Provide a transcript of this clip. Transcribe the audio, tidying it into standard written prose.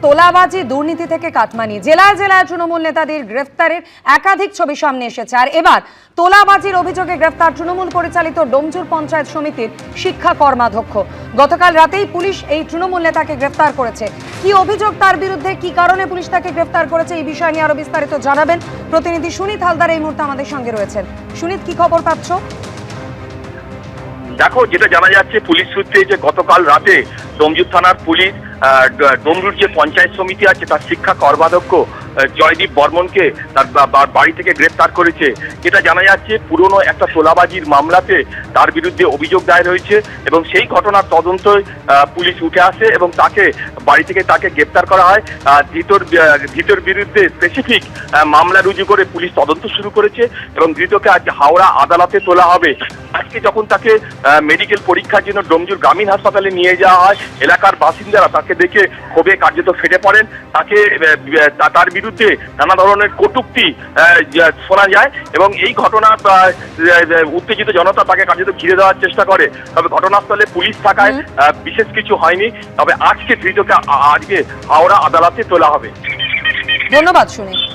তোলাবাজি দুর্নীতি থেকে কাটমানি, জেলায় জেলায় তৃণমূল নেতাদের গ্রেফতারের একাধিক ছবি সামনে এসেছে। আর এবার তোলাবাজির অভিযোগে গ্রেফতার তৃণমূল পরিচালিত ডোমজুর পঞ্চায়েত সমিতির শিক্ষা কর্মাধ্যক্ষ। গতকাল রাতেই পুলিশ এই তৃণমূল নেতাকে গ্রেফতার করেছে। কি অভিযোগ তার বিরুদ্ধে, কি কারণে পুলিশ তাকে গ্রেফতার করেছে, এই বিষয় নিয়ে আরো বিস্তারিত জানাবেন প্রতিনিধি সুনীত হালদার এই মুহূর্তে আমাদের সঙ্গে রয়েছেন। সুনীত, কি খবর পাচ্ছ? দেখো, যেটা জানা যাচ্ছে পুলিশ সূত্রে যে গতকাল রাতে ডোমজুর থানার পুলিশ ডোমজুর যে পঞ্চায়েত সমিতি আছে তার শিক্ষা কর্মাধ্যক্ষ জয়দীপ বর্মনকে তার বাড়ি থেকে গ্রেফতার করেছে। এটা জানা যাচ্ছে পুরনো একটা তোলাবাজির মামলাতে তার বিরুদ্ধে অভিযোগ দায়ের হয়েছে এবং সেই ঘটনার তদন্তই পুলিশ উঠে আসে এবং তাকে বাড়ি থেকে গ্রেফতার করা হয়। ধৃতর বিরুদ্ধে স্পেসিফিক মামলা রুজু করে পুলিশ তদন্ত শুরু করেছে এবং ধৃতকে আজ হাওড়া আদালতে তোলা হবে। আজকে যখন তাকে মেডিকেল পরীক্ষার জন্য ডোমজুর গ্রামীণ হাসপাতালে নিয়ে যাওয়া হয়, এলাকার বাসিন্দারা তাকে দেখে ক্ষোভে কার্যত ফেটে পড়েন। তার বিরুদ্ধে নানা ধরনের কটূক্তি শোনা যায় এবং এই ঘটনা উত্তেজিত জনতা তাকে কার্যত ঘিরে দেওয়ার চেষ্টা করে। তবে ঘটনাস্থলে পুলিশ থাকায় বিশেষ কিছু হয়নি। তবে আজকে ধৃতকে আজকে হাওড়া আদালতে তোলা হবে। ধন্যবাদ সুনীত।